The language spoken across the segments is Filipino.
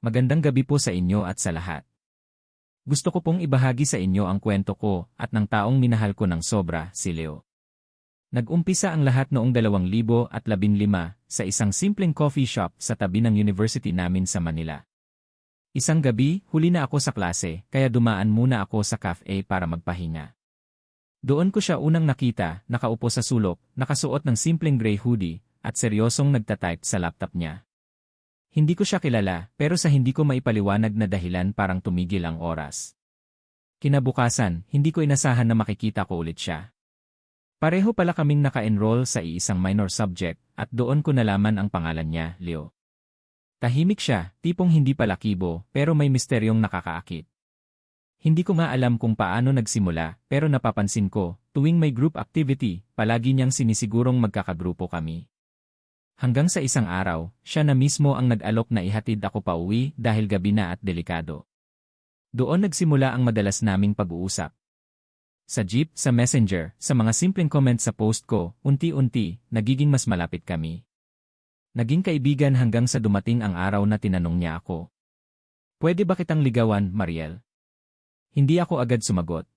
Magandang gabi po sa inyo at sa lahat. Gusto ko pong ibahagi sa inyo ang kwento ko at ng taong minahal ko ng sobra, si Leo. Nag-umpisa ang lahat noong 2015 sa isang simpleng coffee shop sa tabi ng university namin sa Manila. Isang gabi, huli na ako sa klase, kaya dumaan muna ako sa cafe para magpahinga. Doon ko siya unang nakita, nakaupo sa sulok, nakasuot ng simpleng gray hoodie, at seryosong nagtatype sa laptop niya. Hindi ko siya kilala, pero sa hindi ko maipaliwanag na dahilan parang tumigil ang oras. Kinabukasan, hindi ko inasahan na makikita ko ulit siya. Pareho pala kaming naka-enroll sa iisang minor subject, at doon ko nalaman ang pangalan niya, Leo. Tahimik siya, tipong hindi pala kibo, pero may misteryong nakakaakit. Hindi ko nga alam kung paano nagsimula, pero napapansin ko, tuwing may group activity, palagi niyang sinisigurong magkakagrupo kami. Hanggang sa isang araw, siya na mismo ang nag-alok na ihatid ako pauwi dahil gabi na at delikado. Doon nagsimula ang madalas naming pag-uusap. Sa jeep, sa messenger, sa mga simpleng comment sa post ko, unti-unti, nagiging mas malapit kami. Naging kaibigan hanggang sa dumating ang araw na tinanong niya ako. "Pwede ba kitang ligawan, Mariel?" Hindi ako agad sumagot.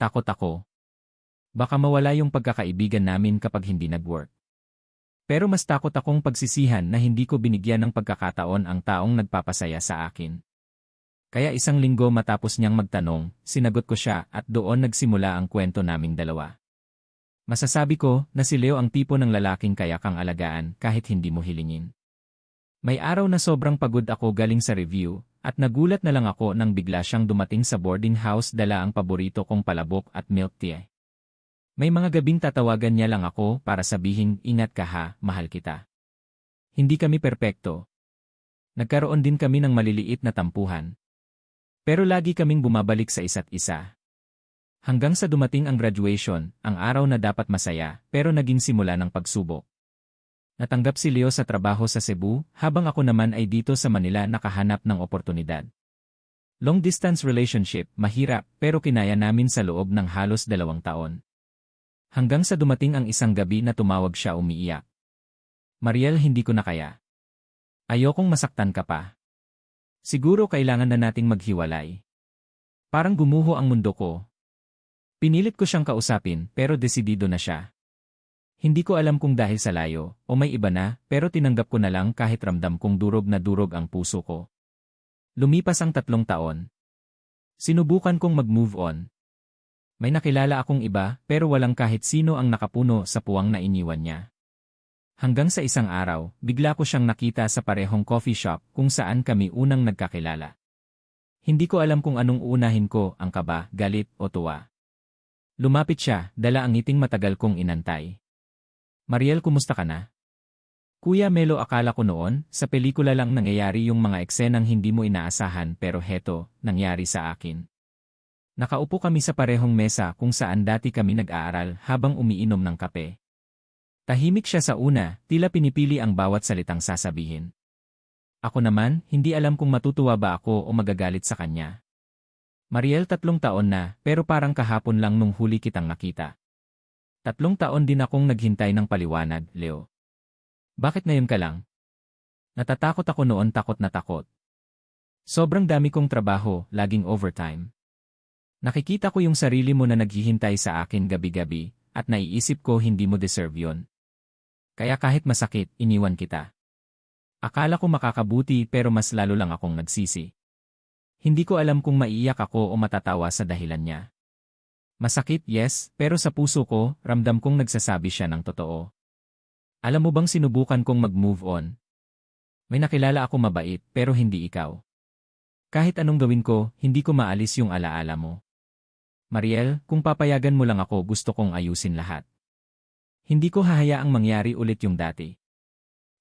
Takot ako. Baka mawala yung pagkakaibigan namin kapag hindi nag-work. Pero mas takot akong pagsisihan na hindi ko binigyan ng pagkakataon ang taong nagpapasaya sa akin. Kaya isang linggo matapos niyang magtanong, sinagot ko siya at doon nagsimula ang kwento naming dalawa. Masasabi ko na si Leo ang tipo ng lalaking kaya kang alagaan kahit hindi mo hilingin. May araw na sobrang pagod ako galing sa review at nagulat na lang ako nang bigla siyang dumating sa boarding house dala ang paborito kong palabok at milk tea. May mga gabing tatawagan niya lang ako para sabihin, "Ingat ka ha, mahal kita." Hindi kami perpekto. Nagkaroon din kami ng maliliit na tampuhan. Pero lagi kaming bumabalik sa isa't isa. Hanggang sa dumating ang graduation, ang araw na dapat masaya, pero naging simula ng pagsubok. Natanggap si Leo sa trabaho sa Cebu, habang ako naman ay dito sa Manila nakahanap ng oportunidad. Long-distance relationship, mahirap, pero kinaya namin sa loob ng halos 2 taon. Hanggang sa dumating ang isang gabi na tumawag siya umiiyak. "Mariel, hindi ko na kaya. Ayokong masaktan ka pa. Siguro kailangan na nating maghiwalay." Parang gumuho ang mundo ko. Pinilit ko siyang kausapin pero desidido na siya. Hindi ko alam kung dahil sa layo o may iba na, pero tinanggap ko na lang kahit ramdam kong durog na durog ang puso ko. Lumipas ang 3 taon. Sinubukan kong mag-move on. May nakilala akong iba pero walang kahit sino ang nakapuno sa puwang na iniwan niya. Hanggang sa isang araw, bigla ko siyang nakita sa parehong coffee shop kung saan kami unang nagkakilala. Hindi ko alam kung anong uunahin ko, ang kaba, galit o tuwa. Lumapit siya, dala ang ngiting matagal kong inantay. "Mariel, kumusta ka na?" "Kuya Melo, akala ko noon, sa pelikula lang nangyayari yung mga eksenang hindi mo inaasahan pero heto, nangyari sa akin." Nakaupo kami sa parehong mesa kung saan dati kami nag-aaral habang umiinom ng kape. Tahimik siya sa una, tila pinipili ang bawat salitang sasabihin. Ako naman, hindi alam kung matutuwa ba ako o magagalit sa kanya. "Mariel, 3 taon na, pero parang kahapon lang nung huli kitang nakita." 3 taon din akong naghintay ng paliwanag, Leo. "Bakit ngayon ka lang?" Natatakot ako noon, takot na takot. Sobrang dami kong trabaho, laging overtime. Nakikita ko yung sarili mo na naghihintay sa akin gabi-gabi, at naiisip ko hindi mo deserve yon. Kaya kahit masakit, iniwan kita. Akala ko makakabuti pero mas lalo lang akong nagsisi. Hindi ko alam kung maiiyak ako o matatawa sa dahilan niya. Masakit, yes, pero sa puso ko, ramdam kong nagsasabi siya ng totoo. Alam mo bang sinubukan kong mag-move on? May nakilala ako mabait pero hindi ikaw. Kahit anong gawin ko, hindi ko maalis yung alaala mo. Mariel, kung papayagan mo lang ako, gusto kong ayusin lahat. Hindi ko hahayaang mangyari ulit yung dati.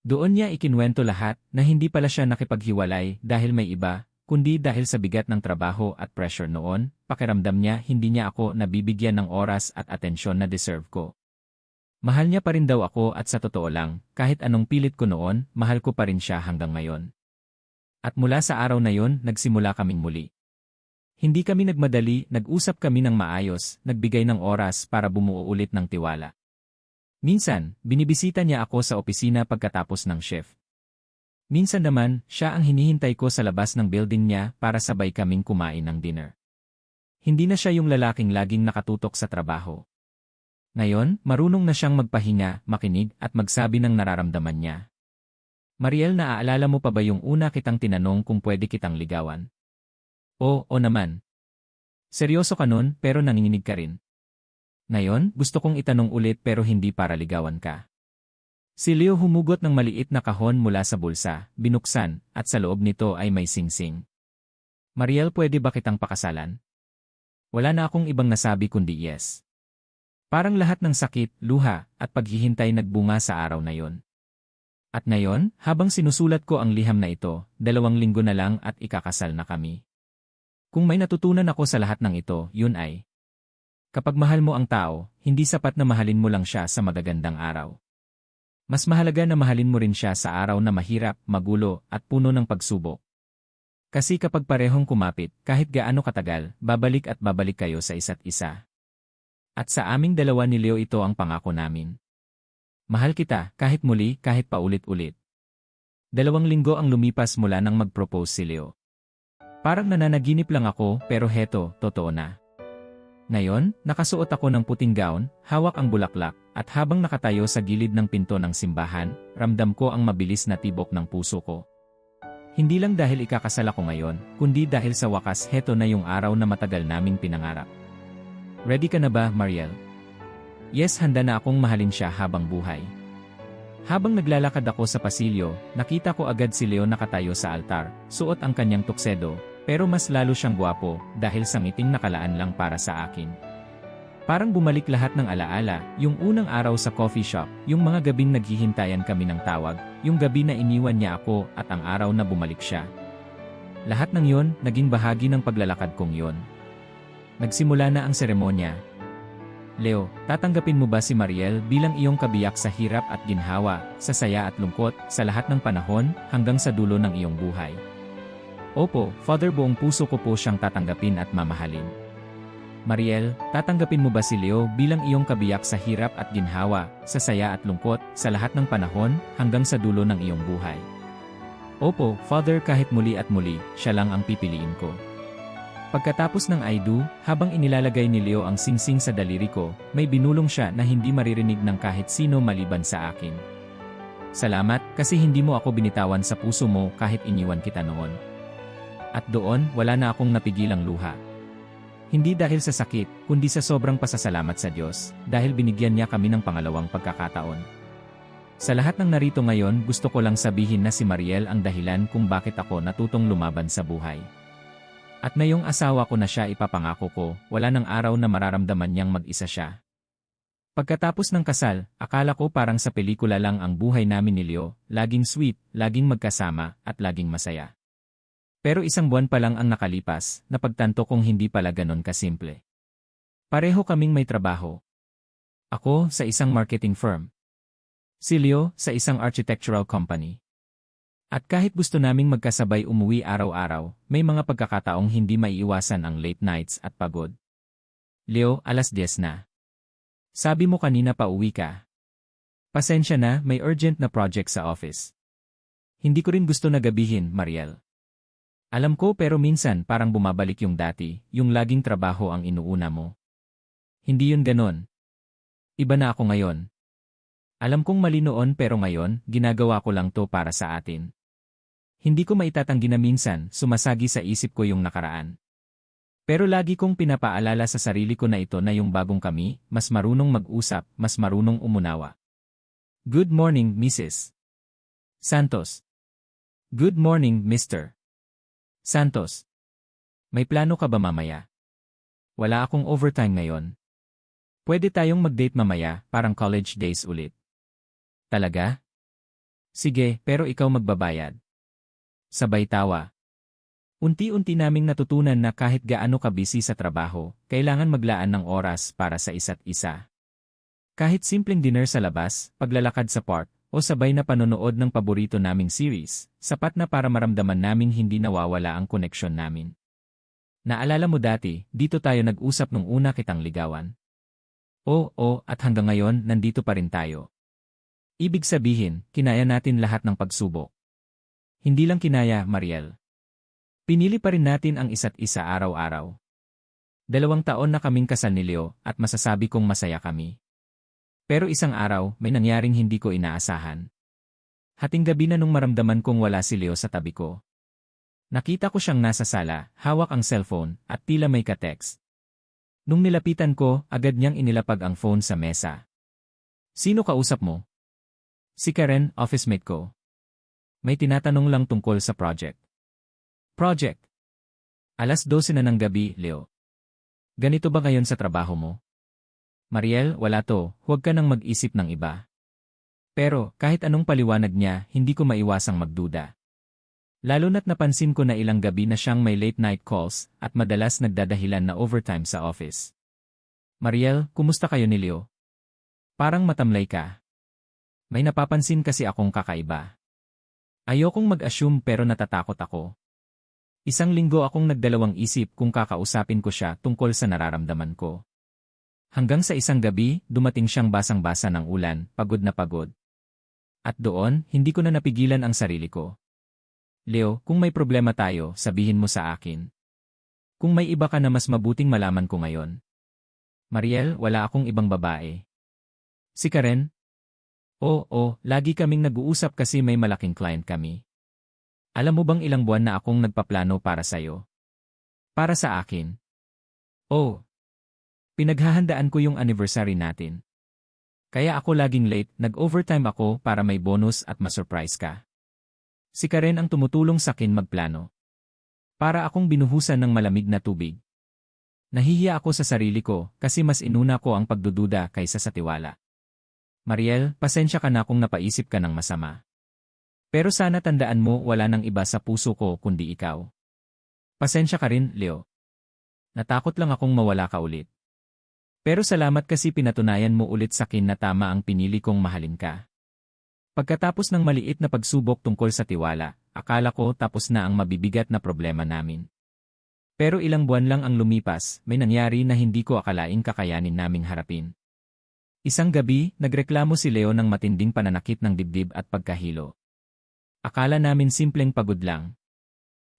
Doon niya ikinwento lahat na hindi pala siya nakipaghiwalay dahil may iba, kundi dahil sa bigat ng trabaho at pressure noon, pakiramdam niya hindi niya ako nabibigyan ng oras at atensyon na deserve ko. Mahal niya pa rin daw ako at sa totoo lang, kahit anong pilit ko noon, mahal ko pa rin siya hanggang ngayon. At mula sa araw na yon, nagsimula kaming muli. Hindi kami nagmadali, nag-usap kami ng maayos, nagbigay ng oras para bumuo ulit ng tiwala. Minsan, binibisita niya ako sa opisina pagkatapos ng shift. Minsan naman, siya ang hinihintay ko sa labas ng building niya para sabay kaming kumain ng dinner. Hindi na siya yung lalaking laging nakatutok sa trabaho. Ngayon, marunong na siyang magpahinga, makinig at magsabi ng nararamdaman niya. Mariel, naaalala mo pa ba yung una kitang tinanong kung pwede kitang ligawan? Oo naman. Seryoso ka nun pero nanginginig ka rin. Ngayon, gusto kong itanong ulit pero hindi para ligawan ka. Si Leo humugot ng maliit na kahon mula sa bulsa, binuksan, at sa loob nito ay may singsing. Mariel, pwede ba kitang pakasalan? Wala na akong ibang nasabi kundi yes. Parang lahat ng sakit, luha, at paghihintay nagbunga sa araw na yon. At ngayon, habang sinusulat ko ang liham na ito, 2 linggo na lang at ikakasal na kami. Kung may natutunan ako sa lahat ng ito, yun ay, kapag mahal mo ang tao, hindi sapat na mahalin mo lang siya sa magagandang araw. Mas mahalaga na mahalin mo rin siya sa araw na mahirap, magulo, at puno ng pagsubok. Kasi kapag parehong kumapit, kahit gaano katagal, babalik at babalik kayo sa isa't isa. At sa aming dalawa ni Leo ito ang pangako namin. Mahal kita, kahit muli, kahit paulit-ulit. 2 linggo ang lumipas mula nang mag-propose si Leo. Parang nananaginip lang ako, pero heto, totoo na. Ngayon, nakasuot ako ng puting gown, hawak ang bulaklak, at habang nakatayo sa gilid ng pinto ng simbahan, ramdam ko ang mabilis na tibok ng puso ko. Hindi lang dahil ikakasal ako ngayon, kundi dahil sa wakas heto na yung araw na matagal naming pinangarap. Ready ka na ba, Mariel? Yes, handa na akong mahalin siya habang buhay. Habang naglalakad ako sa pasilyo, nakita ko agad si Leo nakatayo sa altar, suot ang kanyang tuksedo, pero mas lalo siyang gwapo dahil sa ngiting nakalaan lang para sa akin. Parang bumalik lahat ng alaala, yung unang araw sa coffee shop, yung mga gabing naghihintayan kami ng tawag, yung gabi na iniwan niya ako at ang araw na bumalik siya. Lahat ng yon, naging bahagi ng paglalakad kong yon. Nagsimula na ang seremonya. Leo, tatanggapin mo ba si Mariel bilang iyong kabiyak sa hirap at ginhawa, sa saya at lungkot, sa lahat ng panahon, hanggang sa dulo ng iyong buhay? Opo, Father, buong puso ko po siyang tatanggapin at mamahalin. Mariel, tatanggapin mo ba si Leo bilang iyong kabiyak sa hirap at ginhawa, sa saya at lungkot, sa lahat ng panahon, hanggang sa dulo ng iyong buhay? Opo, Father, kahit muli at muli, siya lang ang pipiliin ko. Pagkatapos ng I do, habang inilalagay ni Leo ang singsing sa daliri ko, may binulong siya na hindi maririnig ng kahit sino maliban sa akin. Salamat, kasi hindi mo ako binitawan sa puso mo kahit iniwan kita noon. At doon, wala na akong napigilang luha. Hindi dahil sa sakit, kundi sa sobrang pasasalamat sa Diyos, dahil binigyan niya kami ng pangalawang pagkakataon. Sa lahat ng narito ngayon, gusto ko lang sabihin na si Mariel ang dahilan kung bakit ako natutong lumaban sa buhay. At ngayong asawa ko na siya, ipapangako ko, wala ng araw na mararamdaman niyang mag-isa siya. Pagkatapos ng kasal, akala ko parang sa pelikula lang ang buhay namin ni Leo, laging sweet, laging magkasama, at laging masaya. Pero 1 buwan pa lang ang nakalipas, napagtanto kong hindi pala ganon kasimple. Pareho kaming may trabaho. Ako sa isang marketing firm. Si Leo sa isang architectural company. At kahit gusto naming magkasabay umuwi araw-araw, may mga pagkakataong hindi maiiwasan ang late nights at pagod. Leo, 10:00 na. Sabi mo kanina pa uwi ka. Pasensya na, may urgent na project sa office. Hindi ko rin gusto na gabihin, Mariel. Alam ko, pero minsan parang bumabalik yung dati, yung laging trabaho ang inuuna mo. Hindi yun ganon. Iba na ako ngayon. Alam kong mali noon, pero ngayon, ginagawa ko lang to para sa atin. Hindi ko maitatanggi na minsan, sumasagi sa isip ko yung nakaraan. Pero lagi kong pinapaalala sa sarili ko na ito na yung bagong kami, mas marunong mag-usap, mas marunong umunawa. Good morning, Mrs. Santos. Good morning, Mr. Santos. May plano ka ba mamaya? Wala akong overtime ngayon. Pwede tayong mag-date mamaya, parang college days ulit. Talaga? Sige, pero ikaw magbabayad. Sabay tawa. Unti-unti naming natutunan na kahit gaano ka busy sa trabaho, kailangan maglaan ng oras para sa isa't isa. Kahit simpleng dinner sa labas, paglalakad sa park, o sabay na panonood ng paborito naming series, sapat na para maramdaman naming hindi nawawala ang koneksyon namin. Naalala mo dati, dito tayo nag-usap nung una kitang ligawan. Oo, at hanggang ngayon, nandito pa rin tayo. Ibig sabihin, kinaya natin lahat ng pagsubok. Hindi lang kinaya, Mariel. Pinili pa rin natin ang isa't isa araw-araw. 2 taon na kaming kasal ni Leo at masasabi kong masaya kami. Pero isang araw, may nangyaring hindi ko inaasahan. Hating gabi na nung maramdaman kong wala si Leo sa tabi ko. Nakita ko siyang nasa sala, hawak ang cellphone, at tila may ka-text. Nung nilapitan ko, agad niyang inilapag ang phone sa mesa. Sino kausap mo? Si Karen, office mate ko. May tinatanong lang tungkol sa project. Project? 12:00 na ng gabi, Leo. Ganito ba ngayon sa trabaho mo? Mariel, wala to, huwag ka nang mag-isip ng iba. Pero, kahit anong paliwanag niya, hindi ko maiwasang magduda. Lalo na't napansin ko na ilang gabi na siyang may late night calls at madalas nagdadahilan na overtime sa office. Mariel, kumusta kayo ni Leo? Parang matamlay ka. May napapansin kasi akong kakaiba. Ayokong mag-assume pero natatakot ako. Isang linggo akong nagdalawang isip kung kakausapin ko siya tungkol sa nararamdaman ko. Hanggang sa isang gabi, dumating siyang basang-basa ng ulan, pagod na pagod. At doon, hindi ko na napigilan ang sarili ko. Leo, kung may problema tayo, sabihin mo sa akin. Kung may iba ka na mas mabuting malaman ko ngayon. Mariel, wala akong ibang babae. Si Karen? Oo, lagi kaming nag-uusap kasi may malaking client kami. Alam mo bang ilang buwan na akong nagpaplano para sa'yo? Para sa akin. Oh. Pinaghahandaan ko yung anniversary natin. Kaya ako laging late, nag-overtime ako para may bonus at ma-surprise ka. Si Karen ang tumutulong sakin magplano. Para akong binuhusan ng malamig na tubig. Nahihiya ako sa sarili ko kasi mas inuna ko ang pagdududa kaysa sa tiwala. Mariel, pasensya ka na kung napaisip ka ng masama. Pero sana tandaan mo wala nang iba sa puso ko kundi ikaw. Pasensya ka rin, Leo. Natakot lang akong mawala ka ulit. Pero salamat kasi pinatunayan mo ulit sakin na tama ang pinili kong mahalin ka. Pagkatapos ng maliit na pagsubok tungkol sa tiwala, akala ko tapos na ang mabibigat na problema namin. Pero ilang buwan lang ang lumipas, may nangyari na hindi ko akalaing kakayanin naming harapin. Isang gabi, nagreklamo si Leo ng matinding pananakit ng dibdib at pagkahilo. Akala namin simpleng pagod lang.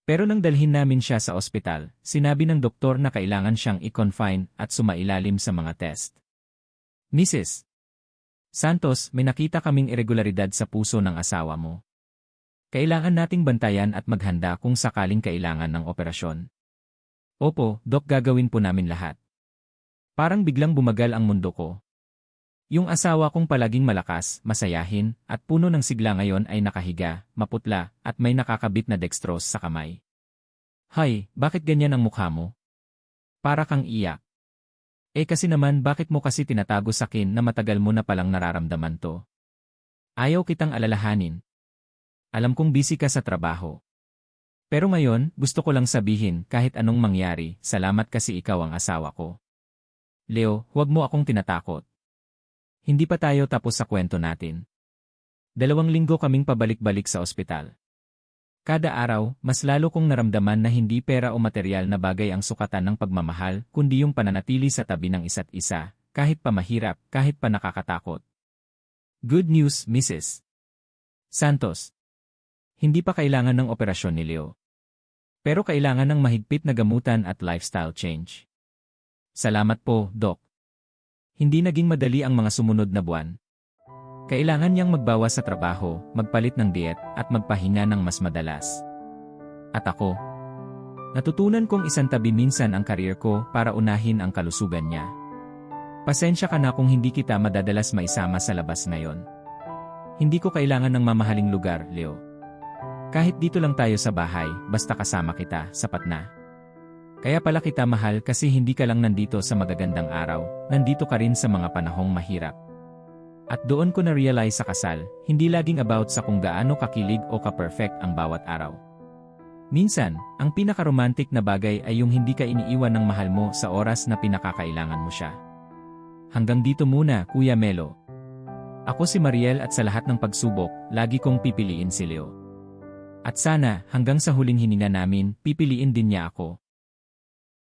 Pero nang dalhin namin siya sa ospital, sinabi ng doktor na kailangan siyang i-confine at sumailalim sa mga test. Mrs. Santos, may nakita kaming irregularidad sa puso ng asawa mo. Kailangan nating bantayan at maghanda kung sakaling kailangan ng operasyon. Opo, Dok, gagawin po namin lahat. Parang biglang bumagal ang mundo ko. Yung asawa kong palaging malakas, masayahin, at puno ng sigla ngayon ay nakahiga, maputla, at may nakakabit na dextrose sa kamay. Hay, bakit ganyan ang mukha mo? Para kang iyak. Kasi naman bakit mo kasi tinatago sakin na matagal mo na palang nararamdaman to? Ayaw kitang alalahanin. Alam kong busy ka sa trabaho. Pero ngayon, gusto ko lang sabihin kahit anong mangyari, salamat kasi ikaw ang asawa ko. Leo, huwag mo akong tinatakot. Hindi pa tayo tapos sa kwento natin. 2 linggo kaming pabalik-balik sa ospital. Kada araw, mas lalo kong naramdaman na hindi pera o material na bagay ang sukatan ng pagmamahal, kundi yung pananatili sa tabi ng isa't isa, kahit pa mahirap, kahit pa nakakatakot. Good news, Mrs. Santos. Hindi pa kailangan ng operasyon ni Leo. Pero kailangan ng mahigpit na gamutan at lifestyle change. Salamat po, Doc. Hindi naging madali ang mga sumunod na buwan. Kailangan niyang magbawas sa trabaho, magpalit ng diet, at magpahinga ng mas madalas. At ako? Natutunan kong isantabi minsan ang karir ko para unahin ang kalusugan niya. Pasensya ka na kung hindi kita madadalas maisama sa labas ngayon. Hindi ko kailangan ng mamahaling lugar, Leo. Kahit dito lang tayo sa bahay, basta kasama kita, sapat na. Kaya pala kita mahal kasi hindi ka lang nandito sa magagandang araw, nandito ka rin sa mga panahong mahirap. At doon ko na-realize sa kasal, hindi laging about sa kung gaano kakilig o ka-perfect ang bawat araw. Minsan, ang pinaka-romantic na bagay ay yung hindi ka iniiwan ng mahal mo sa oras na pinakakailangan mo siya. Hanggang dito muna, Kuya Melo. Ako si Mariel at sa lahat ng pagsubok, lagi kong pipiliin si Leo. At sana, hanggang sa huling hininga namin, pipiliin din niya ako.